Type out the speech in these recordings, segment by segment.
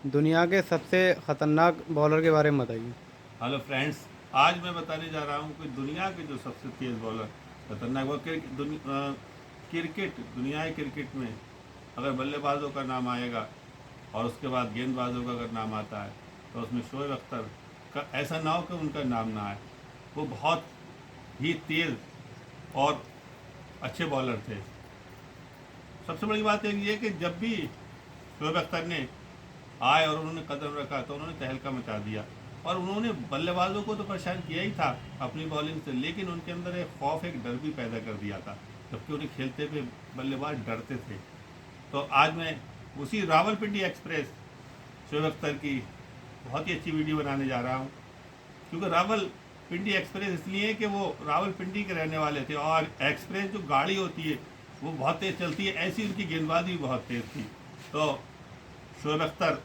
दुनिया के सबसे खतरनाक बॉलर के बारे में बताइए। Hello friends. आज मैं बताने जा रहा हूँ कि दुनिया के जो सबसे तेज़ बॉलर खतरनाक वो क्रिकेट दुनिया के क्रिकेट में अगर बल्लेबाजों का नाम आएगा और उसके बाद गेंदबाजों का अगर नाम आता है तो उसमें शोएब अख्तर का ऐसा ना हो कि उनका नाम ना आए। वो बहुत ही तेज़ और अच्छे बॉलर थे। सबसे बड़ी बात एक ये कि जब भी शोएब अख्तर ने आए और उन्होंने कदम रखा तो उन्होंने तहलका मचा दिया और उन्होंने बल्लेबाजों को तो परेशान किया ही था अपनी बॉलिंग से, लेकिन उनके अंदर एक खौफ, एक डर भी पैदा कर दिया था, जबकि उन्हें खेलते हुए बल्लेबाज डरते थे। तो आज मैं उसी रावलपिंडी एक्सप्रेस शोएब अख्तर की बहुत ही अच्छी वीडियो बनाने जा रहा हूँ, क्योंकि रावलपिंडी एक्सप्रेस इसलिए है कि वो रावलपिंडी के रहने वाले थे और एक्सप्रेस जो गाड़ी होती है वो बहुत तेज़ चलती है, ऐसी उनकी गेंदबाजी भी बहुत तेज़ थी। तो शोएब अख्तर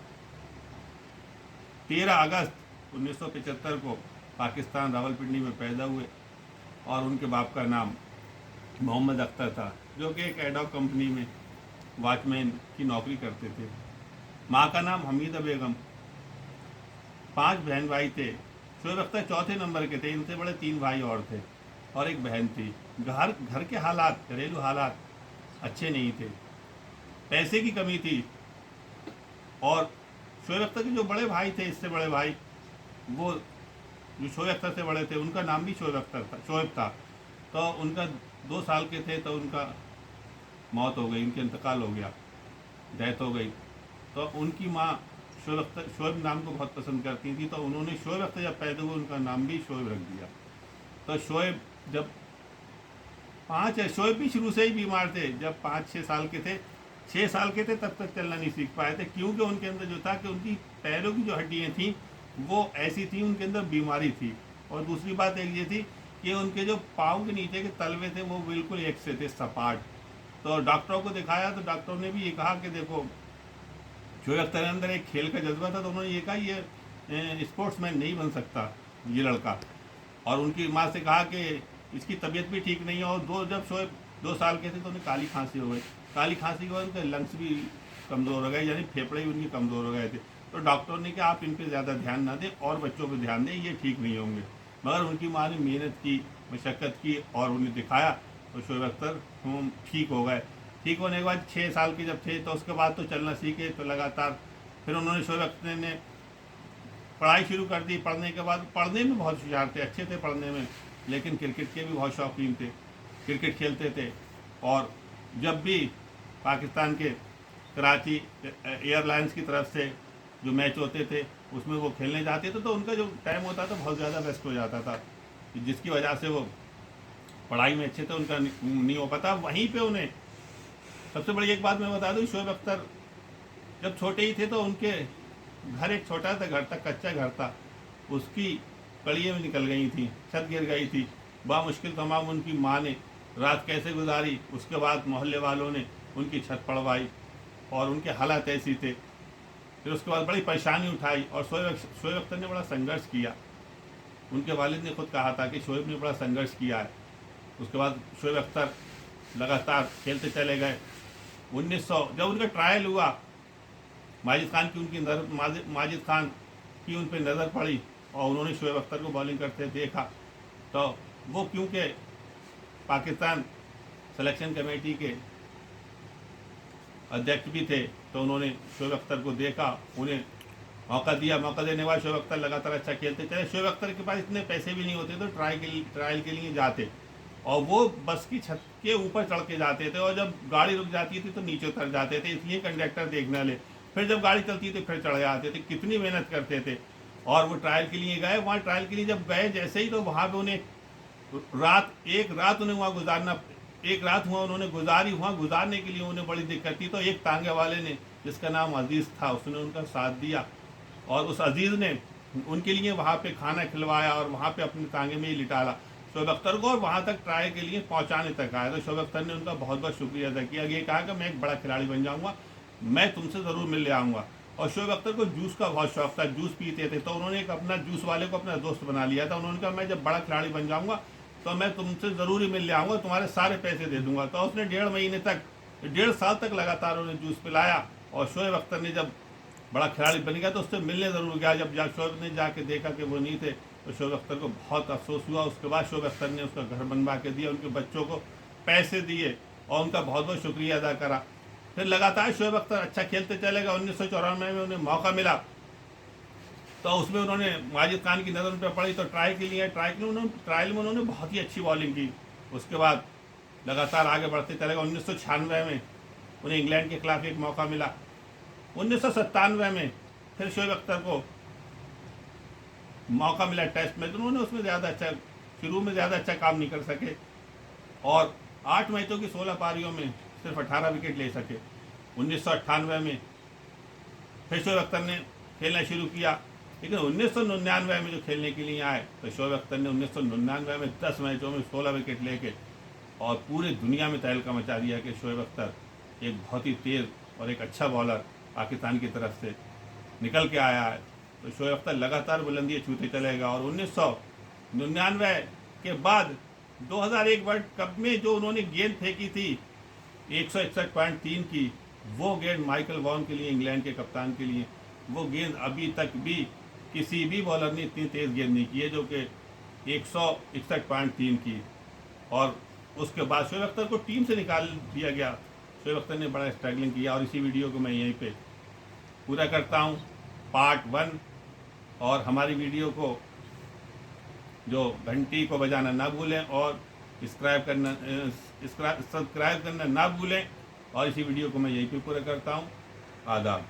13 अगस्त 1975 को पाकिस्तान रावलपिंडी में पैदा हुए और उनके बाप का नाम मोहम्मद अख्तर था, जो कि एक एडॉक कंपनी में वॉचमैन की नौकरी करते थे। माँ का नाम हमीदा बेगम। 5 बहन भाई थे। शोएब अख्तर चौथे नंबर के थे, इनसे बड़े 3 भाई और थे और एक बहन थी। घर घर के हालात, घरेलू हालात अच्छे नहीं थे, पैसे की कमी थी और शोएब अख्तर के जो बड़े भाई थे, इससे बड़े भाई, वो जो शोएब अख्तर से बड़े थे उनका नाम भी शोएब अख्तर था, शोएब था। तो उनका 2 साल के थे तो उनका मौत हो गई, उनके इंतकाल हो गया, डेथ हो गई। तो उनकी माँ शोएब अख्तर, शोएब नाम को बहुत पसंद करती थी, तो उन्होंने शोएब अख्तर जब पैदा हुए उनका नाम भी शोएब रख दिया। तो शोएब जब 5 है, शोएब भी शुरू से ही बीमार थे। जब 5-6 साल के थे, 6 साल के थे तब तक चलना नहीं सीख पाए थे, क्योंकि उनके अंदर जो था कि उनकी पैरों की जो हड्डियाँ थीं वो ऐसी थी, उनके अंदर बीमारी थी। और दूसरी बात एक ये थी कि उनके जो पाँव के नीचे के तलवे थे वो बिल्कुल एक से थे, सपाट। तो डॉक्टरों को दिखाया तो डॉक्टरों ने भी ये कहा कि देखो, शोएब अख्तर के अंदर एक खेल का जज्बा था, तो उन्होंने ये कहा ये स्पोर्ट्समैन नहीं बन सकता ये लड़का। और उनकी माँ से कहा कि इसकी तबीयत भी ठीक नहीं है। और जब शोएब 2 साल के थे तो उन्हें काली खांसी हो गई। काली खांसी के बाद उनके लंग्स भी कमज़ोर हो गए, यानी फेफड़े भी उनके कमज़ोर हो गए थे। तो डॉक्टर ने कहा आप इन पर ज़्यादा ध्यान ना दें और बच्चों पर ध्यान दें, ये ठीक नहीं होंगे। मगर उनकी माँ ने मेहनत की, मशक्क़त की और उन्हें दिखाया तो शोएब अख्तर ठीक हो गए। ठीक होने के बाद 6 साल के जब थे तो उसके बाद तो चलना सीखे, तो लगातार फिर उन्होंने, शोएब अख्तर ने पढ़ाई शुरू कर दी। पढ़ने के बाद पढ़ने में बहुत होशियार थे, अच्छे थे पढ़ने में, लेकिन क्रिकेट के भी बहुत शौकीन थे, क्रिकेट खेलते थे। और जब भी पाकिस्तान के कराची एयरलाइंस की तरफ से जो मैच होते थे उसमें वो खेलने जाते थे तो उनका जो टाइम होता था बहुत ज़्यादा वेस्ट हो जाता था, जिसकी वजह से वो पढ़ाई में अच्छे थे, उनका नहीं हो पाता। वहीं पे उन्हें सबसे बड़ी एक बात मैं बता दूं, शोएब अख्तर जब छोटे ही थे तो उनके घर, एक छोटा सा घर था, कच्चा घर था, उसकी कड़ियाँ भी निकल गई थी, छत गिर गई थी। बामुश्किल तमाम उनकी माँ ने रात कैसे गुजारी, उसके बाद मोहल्ले वालों ने उनकी छत पड़वाई और उनके हालात ऐसी थे। फिर उसके बाद बड़ी परेशानी उठाई और शोएब अख्तर ने बड़ा संघर्ष किया। उनके वालिद ने खुद कहा था कि शोएब ने बड़ा संघर्ष किया है। उसके बाद शोएब अख्तर लगातार खेलते चले गए। 1900 जब उनका ट्रायल हुआ, माजिद खान की उनकी नज़र, माजिद खान की उन पर नज़र पड़ी और उन्होंने शोएब अख्तर को बॉलिंग करते देखा। तो वो क्योंकि पाकिस्तान सिलेक्शन कमेटी के अध्यक्ष भी थे तो उन्होंने शोएब अख्तर को देखा, उन्हें मौका दिया। मौका देने के बाद शोएब अख्तर लगातार अच्छा खेलते चले। शोएब अख्तर के पास इतने पैसे भी नहीं होते तो ट्रायल के लिए जाते और वो बस की छत के ऊपर चढ़ के जाते थे और जब गाड़ी रुक जाती थी तो नीचे उतर जाते थे, इसलिए कंडक्टर देखने ले। फिर जब गाड़ी चलती थी फिर चढ़ जाते थे, कितनी मेहनत करते थे। और वो ट्रायल के लिए गए, वहाँ ट्रायल के लिए जब गए जैसे ही, तो वहाँ पे उन्हें एक रात उन्हें वहाँ गुजारना, एक रात हुआ उन्होंने गुजारी, वहाँ गुजारने के लिए उन्हें बड़ी दिक्कत थी। तो एक तांगे वाले ने, जिसका नाम अजीज़ था, उसने उनका साथ दिया और उस अजीज़ ने उनके लिए वहाँ पे खाना खिलवाया और वहाँ पे अपने तांगे में ही लिटाला शोएब अख्तर को और वहाँ तक ट्रायल के लिए पहुँचाने तक आया। तो शोएब अख्तर ने उनका बहुत बहुत शुक्रिया अदा किया। ये कहा कि मैं एक बड़ा खिलाड़ी बन जाऊँगा, मैं तुमसे ज़रूर मिल आऊँगा। और शोएब अख्तर को जूस का बहुत शौक था, जूस पीते थे, तो उन्होंने एक अपना जूस वाले को अपना दोस्त बना लिया था। उन्होंने कहा मैं जब बड़ा खिलाड़ी बन जाऊँगा तो मैं तुमसे ज़रूर ही मिल आऊँगा, तुम्हारे सारे पैसे दे दूँगा। तो उसने 1.5 महीने तक, 1.5 साल तक लगातार उन्हें जूस पिलाया। और शोएब अख्तर ने जब बड़ा खिलाड़ी बन गया, तो उससे मिलने ज़रूर गया। जब शोएब ने जाके देखा कि वो नहीं थे तो शोएब अख्तर को बहुत अफसोस हुआ। उसके बाद शोएब अख्तर ने उसका घर बनवा के दिया, उनके बच्चों को पैसे दिए और उनका बहुत बहुत शुक्रिया अदा करा। फिर लगातार शोएब अख्तर अच्छा खेलते चले गए। 1994 में उन्हें मौका मिला तो उसमें उन्होंने माजिद खान की नज़र उन पर पड़ी तो ट्राई के लिए ट्रायल में उन्होंने बहुत ही अच्छी बॉलिंग की। उसके बाद लगातार आगे बढ़ते चले गए। 1996 में उन्हें इंग्लैंड के खिलाफ एक मौका मिला। 1997 में फिर शोएब अख्तर को मौका मिला टेस्ट में, तो उन्होंने उसमें ज़्यादा अच्छा, शुरू में ज़्यादा अच्छा काम नहीं कर सके और 8 मैचों की 16 पारियों में सिर्फ 18 विकेट ले सके। 1998 में फिर शोएब अख्तर ने खेलना शुरू किया, लेकिन 1999 में जो खेलने के लिए आए तो शोएब अख्तर ने 1999 में 10 मैचों में 16 विकेट लेके और पूरी दुनिया में तहलका मचा दिया कि शोएब अख्तर एक बहुत ही तेज़ और एक अच्छा बॉलर पाकिस्तान की तरफ से निकल के आया है। तो शोएब अख्तर लगातार बुलंदियाँ छूते चलेगा और 1999 के बाद 2001 वर्ल्ड कप में जो उन्होंने गेंद फेंकी थी 161.3 की, वो गेंद माइकल वॉन के लिए, इंग्लैंड के कप्तान के लिए, वो गेंद अभी तक भी किसी भी बॉलर ने इतनी तेज़ गेंद नहीं की है, जो कि 161.3 की। और उसके बाद शोएब अख्तर को टीम से निकाल दिया गया। शोएब अख्तर ने बड़ा स्ट्रगलिंग किया और इसी वीडियो को मैं यहीं पे पूरा करता हूँ, पार्ट 1। और हमारी वीडियो को जो घंटी को बजाना ना भूलें और सब्सक्राइब करना ना भूलें। और इसी वीडियो को मैं यहीं पे पूरा करता हूँ। आदाब।